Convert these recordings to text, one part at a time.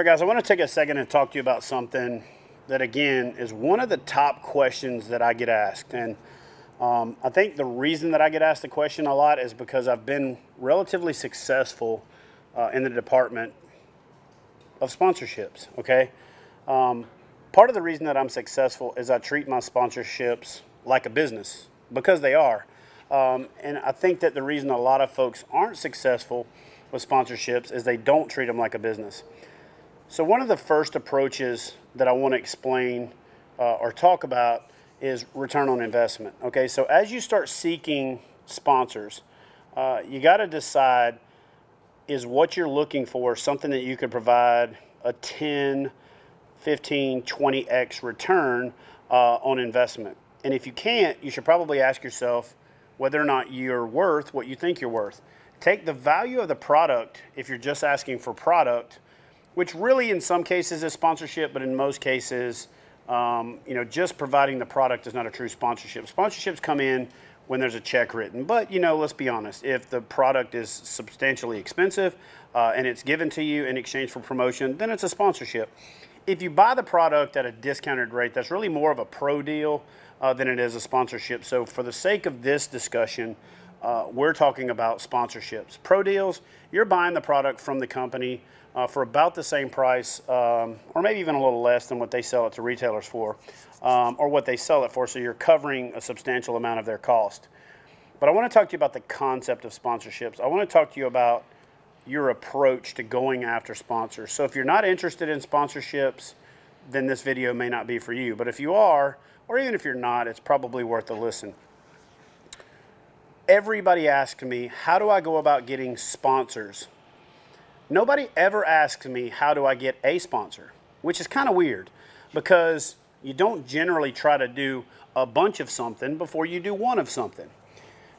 All right, guys, I want to take a second and talk to you about something that, again, is one of the top questions that I get asked. And I think the reason that I get asked the question a lot is because I've been relatively successful in the department of sponsorships, okay? Part of the reason that I'm successful is I treat my sponsorships like a business, because they are. And I think that the reason a lot of folks aren't successful with sponsorships is they don't treat them like a business. So one of the first approaches that I want to explain or talk about is return on investment. Okay, so as you start seeking sponsors, you got to decide, is what you're looking for something that you could provide a 10, 15, 20x return on investment? And if you can't, you should probably ask yourself whether or not you're worth what you think you're worth. Take the value of the product, if you're just asking for product, which really in some cases is sponsorship, but in most cases, just providing the product is not a true sponsorship. Sponsorships come in when there's a check written. But, let's be honest, if the product is substantially expensive and it's given to you in exchange for promotion, then it's a sponsorship. If you buy the product at a discounted rate, that's really more of a pro deal than it is a sponsorship. So for the sake of this discussion, we're talking about sponsorships. Pro deals, you're buying the product from the company for about the same price, or maybe even a little less than what they sell it to retailers for, or what they sell it for, so you're covering a substantial amount of their cost. But I want to talk to you about the concept of sponsorships. I want to talk to you about your approach to going after sponsors. So if you're not interested in sponsorships, then this video may not be for you. But if you are, or even if you're not, it's probably worth a listen. Everybody asks me, how do I go about getting sponsors? Nobody ever asks me, how do I get a sponsor? Which is kind of weird, because you don't generally try to do a bunch of something before you do one of something.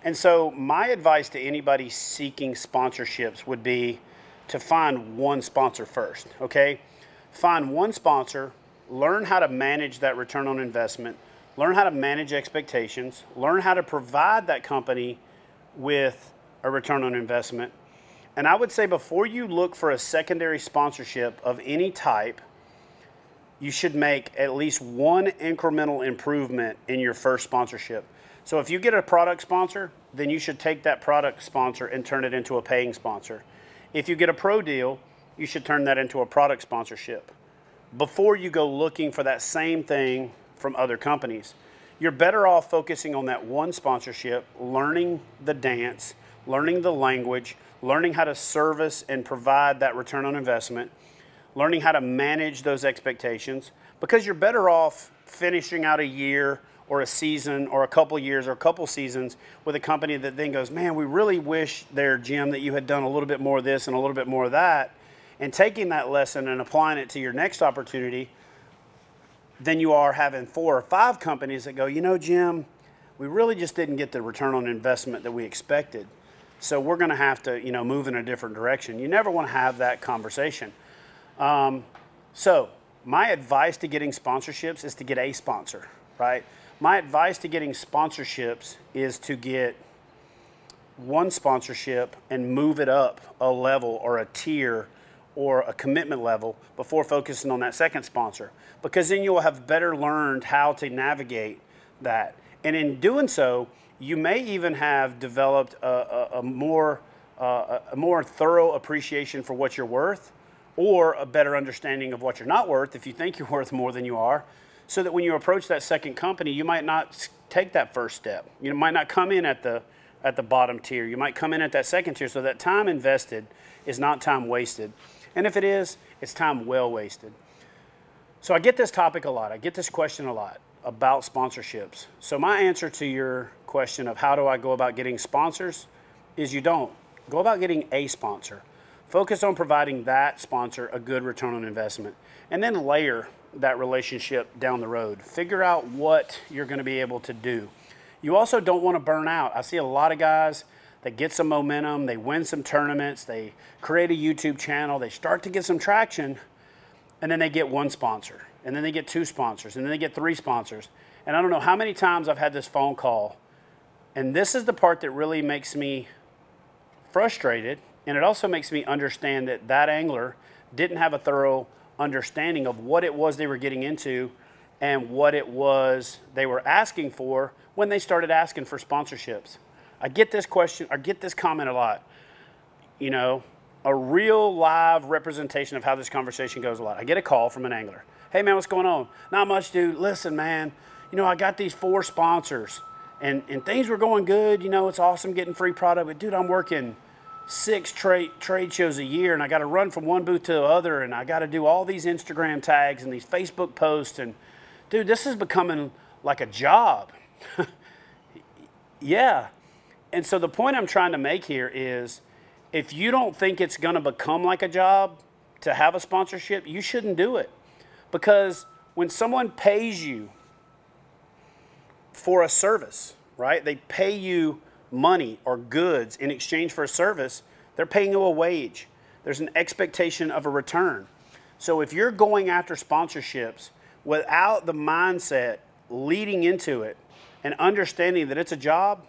And so my advice to anybody seeking sponsorships would be to find one sponsor first, okay? Find one sponsor, learn how to manage that return on investment, learn how to manage expectations, learn how to provide that company with a return on investment. And I would say before you look for a secondary sponsorship of any type, you should make at least one incremental improvement in your first sponsorship. So if you get a product sponsor, then you should take that product sponsor and turn it into a paying sponsor. If you get a pro deal, you should turn that into a product sponsorship before you go looking for that same thing from other companies. You're better off focusing on that one sponsorship, learning the dance, learning the language, learning how to service and provide that return on investment, learning how to manage those expectations, because you're better off finishing out a year or a season or a couple years or a couple seasons with a company that then goes, man, we really wish there, Jim, that you had done a little bit more of this and a little bit more of that, and taking that lesson and applying it to your next opportunity, than you are having 4 or 5 companies that go, Jim, we really just didn't get the return on investment that we expected. So we're going to have to, move in a different direction. You never want to have that conversation. So my advice to getting sponsorships is to get a sponsor, right? My advice to getting sponsorships is to get one sponsorship and move it up a level or a tier or a commitment level before focusing on that second sponsor, because then you'll have better learned how to navigate that. And in doing so, you may even have developed a more thorough appreciation for what you're worth, or a better understanding of what you're not worth if you think you're worth more than you are, so that when you approach that second company, you might not take that first step. You might not come in at the bottom tier. You might come in at that second tier, so that time invested is not time wasted. And if it is, it's time well wasted. So I get this topic a lot. I get this question a lot about sponsorships. So my answer to your question of how do I go about getting sponsors is you don't. Go about getting a sponsor. Focus on providing that sponsor a good return on investment, and then layer that relationship down the road. Figure out what you're going to be able to do. You also don't want to burn out. I see a lot of guys that get some momentum, they win some tournaments, they create a YouTube channel, they start to get some traction, and then they get one sponsor, and then they get 2 sponsors, and then they get 3 sponsors. And I don't know how many times I've had this phone call, and this is the part that really makes me frustrated, and it also makes me understand that that angler didn't have a thorough understanding of what it was they were getting into and what it was they were asking for when they started asking for sponsorships. I get this question, I get this comment a lot. You know, a real live representation of how this conversation goes a lot. I get a call from an angler. Hey man, what's going on? Not much, dude. Listen, man, you know, I got these 4 sponsors and things were going good. You know, it's awesome getting free product, but dude, I'm working 6 trade shows a year and I got to run from one booth to the other and I got to do all these Instagram tags and these Facebook posts. And dude, this is becoming like a job. Yeah. And so the point I'm trying to make here is if you don't think it's going to become like a job to have a sponsorship, you shouldn't do it. Because when someone pays you for a service, right, they pay you money or goods in exchange for a service, they're paying you a wage. There's an expectation of a return. So if you're going after sponsorships without the mindset leading into it and understanding that it's a job,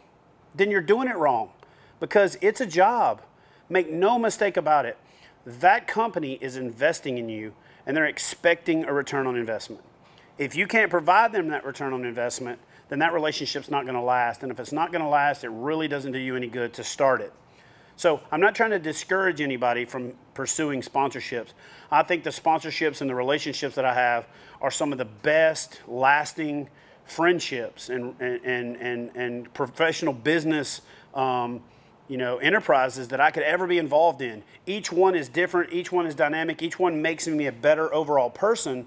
then you're doing it wrong because it's a job. Make no mistake about it. That company is investing in you and they're expecting a return on investment. If you can't provide them that return on investment, then that relationship's not going to last. And if it's not going to last, it really doesn't do you any good to start it. So I'm not trying to discourage anybody from pursuing sponsorships. I think the sponsorships and the relationships that I have are some of the best lasting friendships and professional business you know, enterprises that I could ever be involved in. Each one is different. Each one is dynamic. Each one makes me a better overall person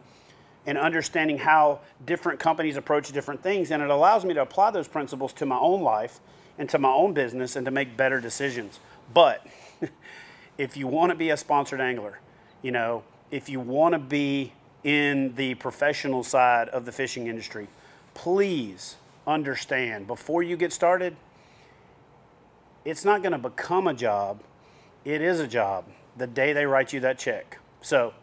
in understanding how different companies approach different things. And it allows me to apply those principles to my own life and to my own business and to make better decisions. But if you want to be a sponsored angler, you know, if you want to be in the professional side of the fishing industry, please understand before you get started, it's not going to become a job. It is a job the day they write you that check. So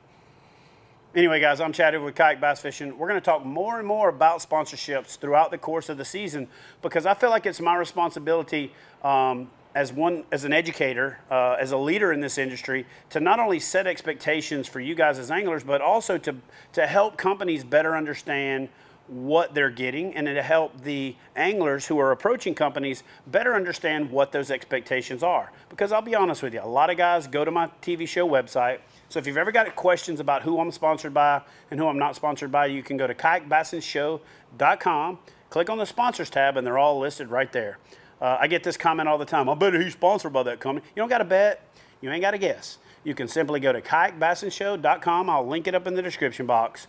anyway, guys, I'm Chad with Kayak Bass Fishing. We're going to talk more and more about sponsorships throughout the course of the season because I feel like it's my responsibility as an educator, as a leader in this industry, to not only set expectations for you guys as anglers, but also to help companies better understand what they're getting and to help the anglers who are approaching companies better understand what those expectations are. Because I'll be honest with you, a lot of guys go to my TV show website. So if you've ever got questions about who I'm sponsored by and who I'm not sponsored by, you can go to kayakbassinshow.com, click on the sponsors tab, and they're all listed right there. I get this comment all the time. I bet he's sponsored by that company. You don't got to bet. You ain't got to guess. You can simply go to kayakbassinshow.com. I'll link it up in the description box.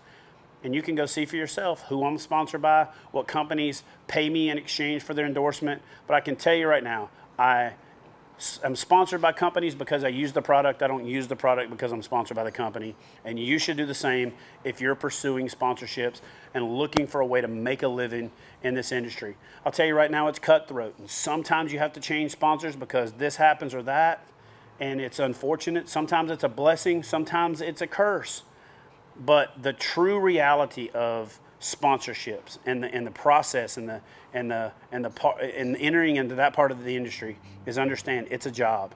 And you can go see for yourself who I'm sponsored by, what companies pay me in exchange for their endorsement. But I can tell you right now, I'm sponsored by companies because I use the product. I don't use the product because I'm sponsored by the company. And you should do the same if you're pursuing sponsorships and looking for a way to make a living in this industry. I'll tell you right now, it's cutthroat. And sometimes you have to change sponsors because this happens or that. And it's unfortunate. Sometimes it's a blessing. Sometimes it's a curse. But the true reality of sponsorships and the process and entering into that part of the industry is understand it's a job.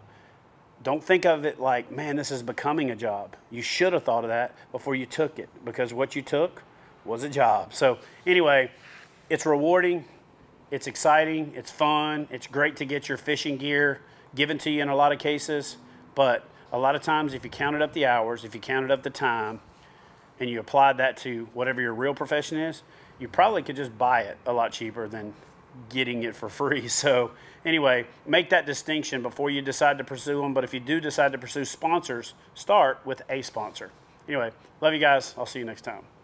Don't think of it like, man, this is becoming a job. You should have thought of that before you took it because what you took was a job. So anyway, it's rewarding, it's exciting, it's fun, it's great to get your fishing gear given to you in a lot of cases. But a lot of times if you counted up the hours, if you counted up the time, and you applied that to whatever your real profession is, you probably could just buy it a lot cheaper than getting it for free. So anyway, make that distinction before you decide to pursue them. But if you do decide to pursue sponsors, start with a sponsor. Anyway, love you guys. I'll see you next time.